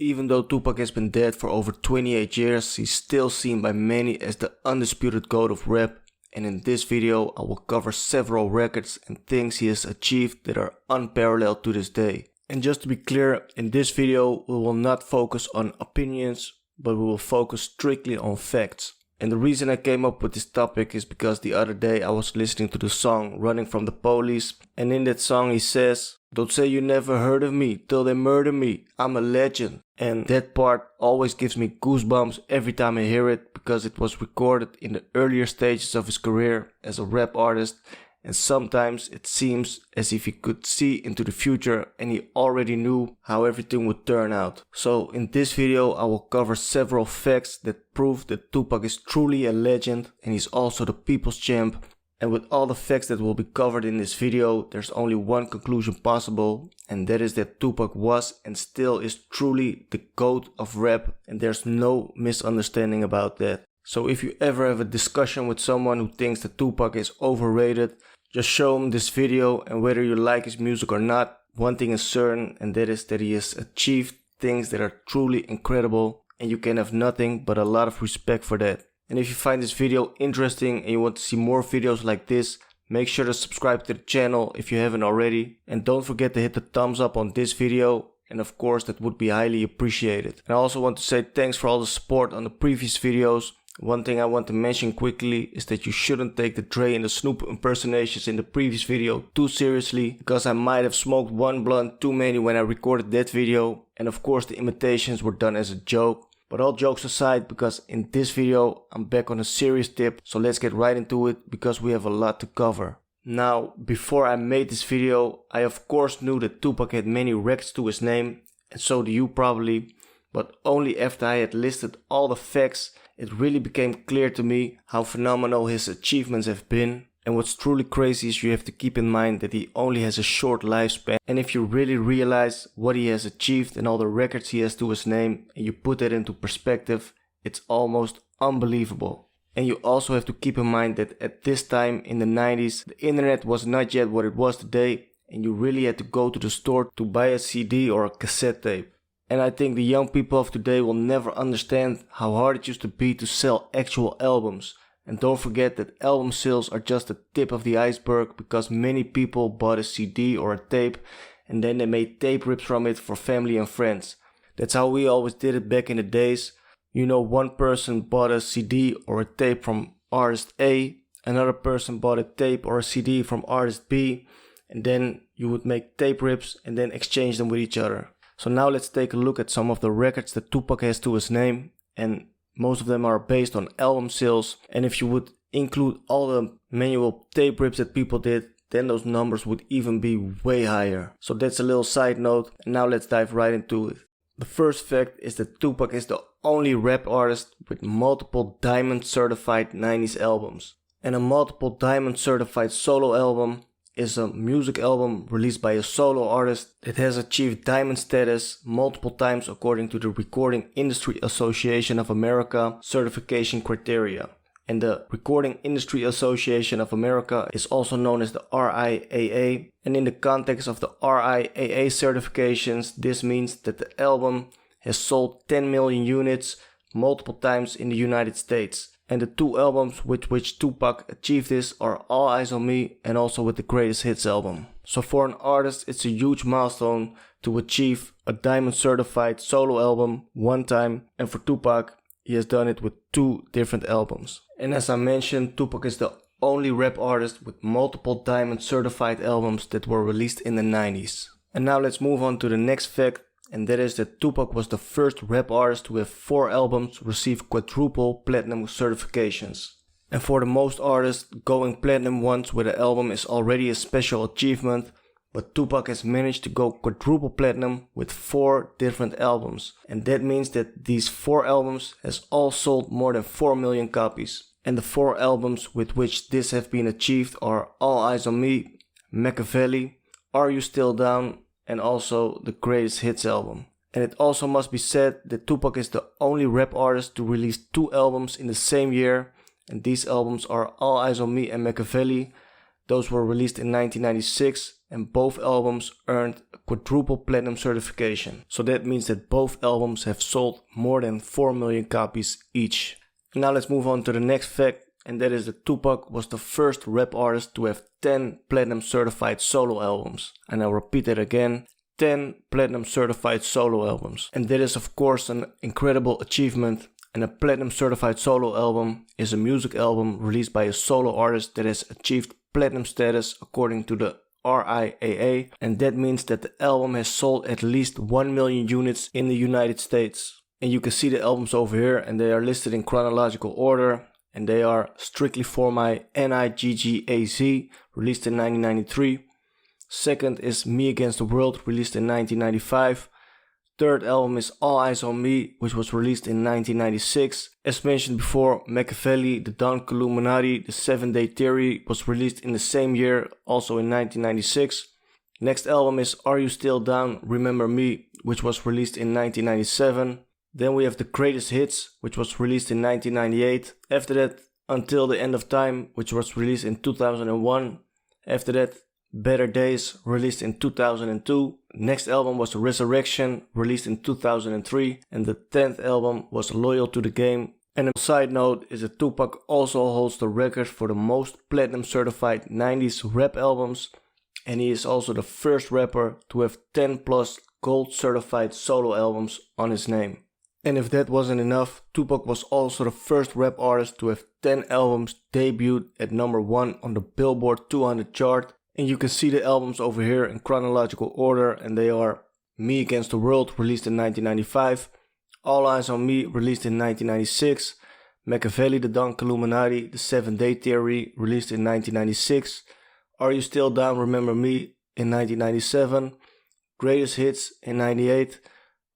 Even though Tupac has been dead for over 28 years, he's still seen by many as the undisputed GOAT of rap, and in this video I will cover several records and things he has achieved that are unparalleled to this day. And just to be clear, in this video we will not focus on opinions, but we will focus strictly on facts. And the reason I came up with this topic is because the other day I was listening to the song Running from the Police, and in that song he says, "Don't say you never heard of me till they murder me, I'm a legend." And that part always gives me goosebumps every time I hear it, because it was recorded in the earlier stages of his career as a rap artist, and sometimes it seems as if he could see into the future and he already knew how everything would turn out. So in this video I will cover several facts that prove that Tupac is truly a legend and he's also the people's champ. And with all the facts that will be covered in this video, there's only one conclusion possible, and that is that Tupac was and still is truly the GOAT of rap, and there's no misunderstanding about that. So if you ever have a discussion with someone who thinks that Tupac is overrated, just show him this video, and whether you like his music or not, one thing is certain, and that is that he has achieved things that are truly incredible, and you can have nothing but a lot of respect for that. And if you find this video interesting and you want to see more videos like this, make sure to subscribe to the channel if you haven't already. And don't forget to hit the thumbs up on this video, and of course that would be highly appreciated. And I also want to say thanks for all the support on the previous videos. One thing I want to mention quickly is that you shouldn't take the Dre and the Snoop impersonations in the previous video too seriously, because I might have smoked one blunt too many when I recorded that video, and of course the imitations were done as a joke. But all jokes aside, because in this video I'm back on a serious tip, so let's get right into it because we have a lot to cover. Now, before I made this video, I of course knew that Tupac had many records to his name, and so do you probably, but only after I had listed all the facts, it really became clear to me how phenomenal his achievements have been. And what's truly crazy is you have to keep in mind that he only has a short lifespan, and if you really realize what he has achieved and all the records he has to his name, and you put that into perspective, it's almost unbelievable. And you also have to keep in mind that at this time in the 90s, the internet was not yet what it was today, and you really had to go to the store to buy a CD or a cassette tape. And I think the young people of today will never understand how hard it used to be to sell actual albums. And don't forget that album sales are just the tip of the iceberg, because many people bought a CD or a tape and then they made tape rips from it for family and friends. That's how we always did it back in the days. You know, one person bought a CD or a tape from artist A, another person bought a tape or a CD from artist B, and then you would make tape rips and then exchange them with each other. So now let's take a look at some of the records that Tupac has to his name, and most of them are based on album sales, and if you would include all the manual tape rips that people did, then those numbers would even be way higher. So that's a little side note, and now let's dive right into it. The first fact is that Tupac is the only rap artist with multiple diamond certified 90s albums. And a multiple diamond certified solo album is a music album released by a solo artist that has achieved diamond status multiple times according to the Recording Industry Association of America certification criteria. And the Recording Industry Association of America is also known as the RIAA. And in the context of the RIAA certifications, this means that the album has sold 10 million units multiple times in the United States. And the two albums with which Tupac achieved this are All Eyes on Me and also with the Greatest Hits album. So for an artist, it's a huge milestone to achieve a diamond certified solo album one time, and for Tupac, he has done it with two different albums. And as I mentioned, Tupac is the only rap artist with multiple diamond certified albums that were released in the 90s. And now let's move on to the next fact, and that is that Tupac was the first rap artist to have 4 albums receive Quadruple Platinum certifications. And for the most artists, going platinum once with an album is already a special achievement, but Tupac has managed to go Quadruple Platinum with 4 different albums. And that means that these 4 albums has all sold more than 4 million copies. And the 4 albums with which this have been achieved are All Eyes on Me, Machiavelli, Are You Still Down, and also the Greatest Hits album. And it also must be said that Tupac is the only rap artist to release 2 albums in the same year, and these albums are All Eyes on Me and Machiavelli. Those were released in 1996 and both albums earned a Quadruple Platinum certification. So that means that both albums have sold more than 4 million copies each. And now let's move on to the next fact, and that is that Tupac was the first rap artist to have 10 platinum certified solo albums. And I'll repeat that again, 10 platinum certified solo albums. And that is of course an incredible achievement. And a platinum certified solo album is a music album released by a solo artist that has achieved platinum status according to the RIAA, and that means that the album has sold at least 1 million units in the United States. And you can see the albums over here, and they are listed in chronological order, and they are Strictly For My N.I.G.G.A.T, released in 1993. Second is Me Against the World, released in 1995. Third album is All Eyes on Me, which was released in 1996. As mentioned before, Machiavelli, The Don Illuminati, The 7-Day Theory was released in the same year, also in 1996. Next album is Are You Still Down, Remember Me, which was released in 1997. Then we have The Greatest Hits, which was released in 1998. After that, Until the End of Time, which was released in 2001. After that, Better Days, released in 2002. Next album was Resurrection, released in 2003. And the 10th album was Loyal to the Game. And a side note is that Tupac also holds the record for the most platinum certified 90s rap albums. And he is also the first rapper to have 10 plus gold certified solo albums on his name. And if that wasn't enough, Tupac was also the first rap artist to have 10 albums debuted at number 1 on the Billboard 200 chart. And you can see the albums over here in chronological order, and they are Me Against the World, released in 1995, All Eyes on Me, released in 1996, Machiavelli, The Don Illuminati, The 7-Day Theory, released in 1996, Are You Still Down, Remember Me in 1997, Greatest Hits in 98,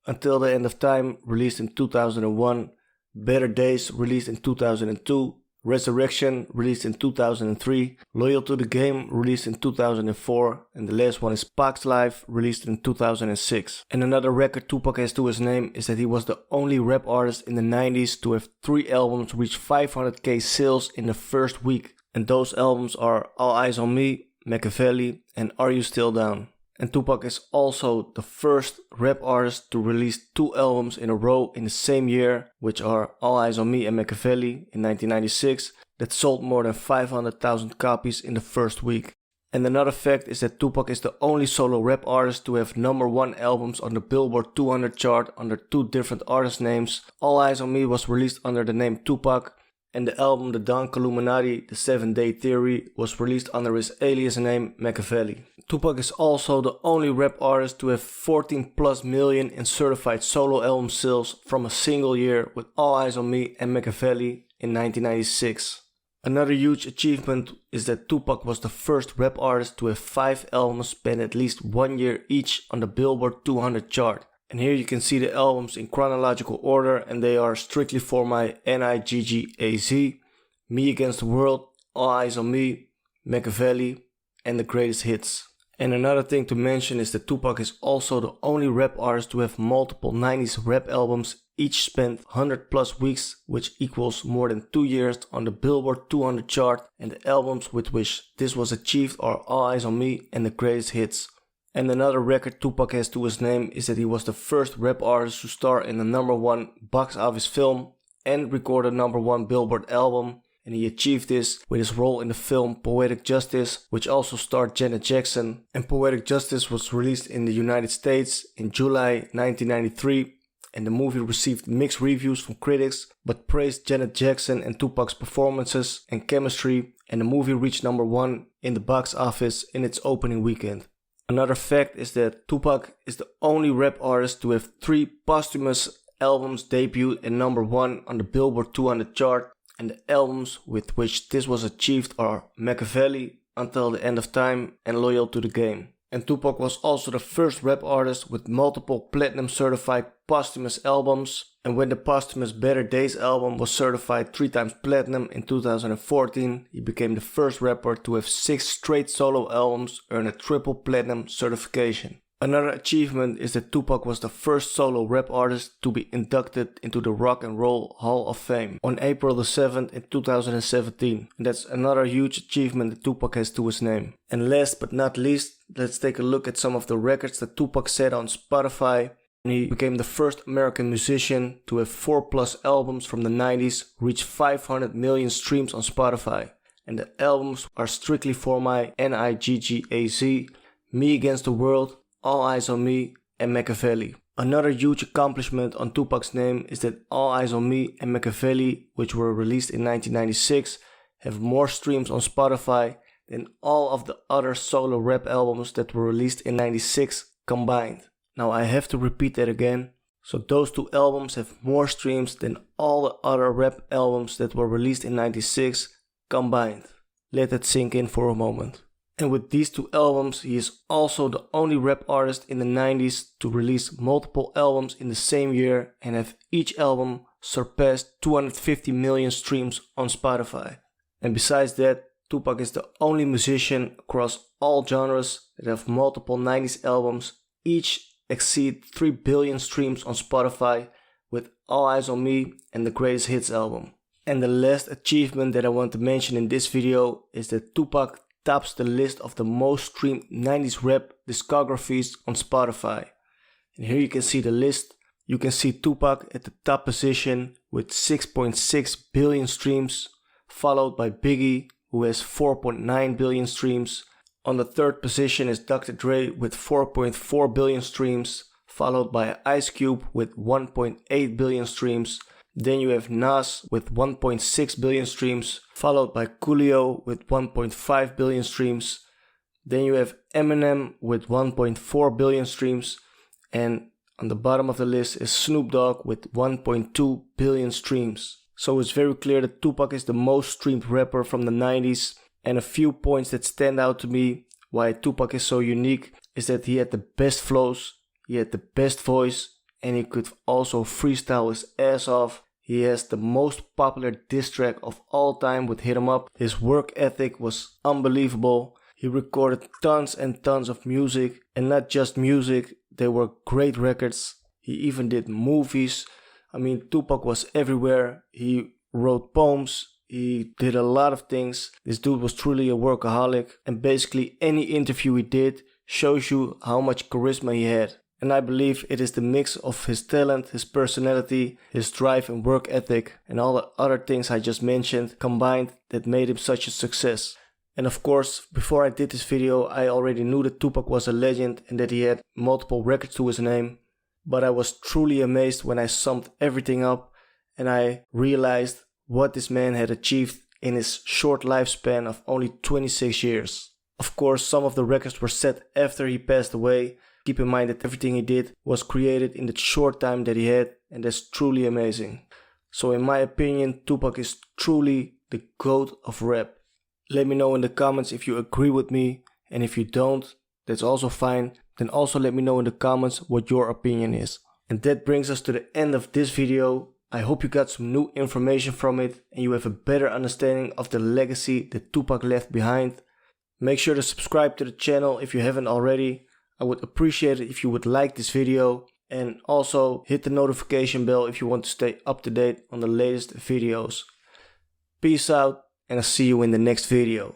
Until the End of Time, released in 2001, Better Days, released in 2002, Resurrection, released in 2003, Loyal to the Game, released in 2004, and the last one is Pac's Life, released in 2006. And another record Tupac has to his name is that he was the only rap artist in the 90s to have 3 albums reach 500k sales in the first week. And those albums are All Eyes on Me, Machiavelli, and Are You Still Down. And Tupac is also the first rap artist to release 2 albums in a row in the same year, which are All Eyes on Me and Machiavelli in 1996, that sold more than 500,000 copies in the first week. And another fact is that Tupac is the only solo rap artist to have number 1 albums on the Billboard 200 chart under 2 different artist names. All Eyes on Me was released under the name Tupac, and the album The Don Illuminati, The 7-Day Theory was released under his alias name Machiavelli. Tupac is also the only rap artist to have 14 plus million in certified solo album sales from a single year with All Eyes on Me and Machiavelli in 1996. Another huge achievement is that Tupac was the first rap artist to have 5 albums span at least 1 year each on the Billboard 200 chart. And here you can see the albums in chronological order, and they are Strictly For My N.I.G.G.A.T, Me Against the World, All Eyes on Me, Machiavelli, and The Greatest Hits. And another thing to mention is that Tupac is also the only rap artist to have multiple 90s rap albums, each spent 100 plus weeks, which equals more than 2 years on the Billboard 200 chart, and the albums with which this was achieved are All Eyes on Me and The Greatest Hits. And another record Tupac has to his name is that he was the first rap artist to star in the number 1 box office film and record a number 1 Billboard album. And he achieved this with his role in the film Poetic Justice, which also starred Janet Jackson. And Poetic Justice was released in the United States in July 1993. And the movie received mixed reviews from critics, but praised Janet Jackson and Tupac's performances and chemistry. And the movie reached number 1 in the box office in its opening weekend. Another fact is that Tupac is the only rap artist to have 3 posthumous albums debuted at number 1 on the Billboard 200 chart, and the albums with which this was achieved are Machiavelli, Until the End of Time, and Loyal to the Game. And Tupac was also the first rap artist with multiple platinum certified posthumous albums, and when the posthumous Better Days album was certified 3 times platinum in 2014, he became the first rapper to have 6 straight solo albums earn a triple platinum certification. Another achievement is that Tupac was the first solo rap artist to be inducted into the Rock and Roll Hall of Fame on April the 7th in 2017. And that's another huge achievement that Tupac has to his name. And last but not least, let's take a look at some of the records that Tupac set on Spotify. He became the first American musician to have 4+ albums from the 90s reach 500 million streams on Spotify. And the albums are Strictly For My, N.I.G.G.A.Z, Me Against the World, All Eyes on Me, and Machiavelli. Another huge accomplishment on Tupac's name is that All Eyes on Me and Machiavelli, which were released in 1996, have more streams on Spotify than all of the other solo rap albums that were released in 96 combined. Now I have to repeat that again. So those two albums have more streams than all the other rap albums that were released in 96 combined. Let that sink in for a moment. And with these two albums, he is also the only rap artist in the 90s to release multiple albums in the same year and have each album surpassed 250 million streams on Spotify. And besides that, Tupac is the only musician across all genres that have multiple 90s albums, each exceed 3 billion streams on Spotify, with All Eyes on Me and the Greatest Hits album. And the last achievement that I want to mention in this video is that Tupac tops the list of the most streamed 90s rap discographies on Spotify. And here you can see the list. You can see Tupac at the top position with 6.6 billion streams, followed by Biggie, who has 4.9 billion streams. On the third position is Dr. Dre with 4.4 billion streams, followed by Ice Cube with 1.8 billion streams. Then you have Nas with 1.6 billion streams, followed by Coolio with 1.5 billion streams. Then you have Eminem with 1.4 billion streams. And on the bottom of the list is Snoop Dogg with 1.2 billion streams. So it's very clear that Tupac is the most streamed rapper from the 90s. And a few points that stand out to me why Tupac is so unique is that he had the best flows, he had the best voice, and he could also freestyle his ass off. He has the most popular diss track of all time with Hit 'Em Up. His work ethic was unbelievable. He recorded tons and tons of music, and not just music, they were great records. He even did movies. I mean, Tupac was everywhere. He wrote poems. He did a lot of things. This dude was truly a workaholic, and basically any interview he did shows you how much charisma he had. And I believe it is the mix of his talent, his personality, his drive and work ethic, and all the other things I just mentioned combined that made him such a success. And of course, before I did this video, I already knew that Tupac was a legend and that he had multiple records to his name. But I was truly amazed when I summed everything up and I realized what this man had achieved in his short lifespan of only 26 years. Of course, some of the records were set after he passed away. Keep in mind that everything he did was created in the short time that he had, and that's truly amazing. So in my opinion, Tupac is truly the GOAT of rap. Let me know in the comments if you agree with me, and if you don't, that's also fine. Then also let me know in the comments what your opinion is. And that brings us to the end of this video. I hope you got some new information from it and you have a better understanding of the legacy that Tupac left behind. Make sure to subscribe to the channel if you haven't already. I would appreciate it if you would like this video, and also hit the notification bell if you want to stay up to date on the latest videos. Peace out, and I'll see you in the next video.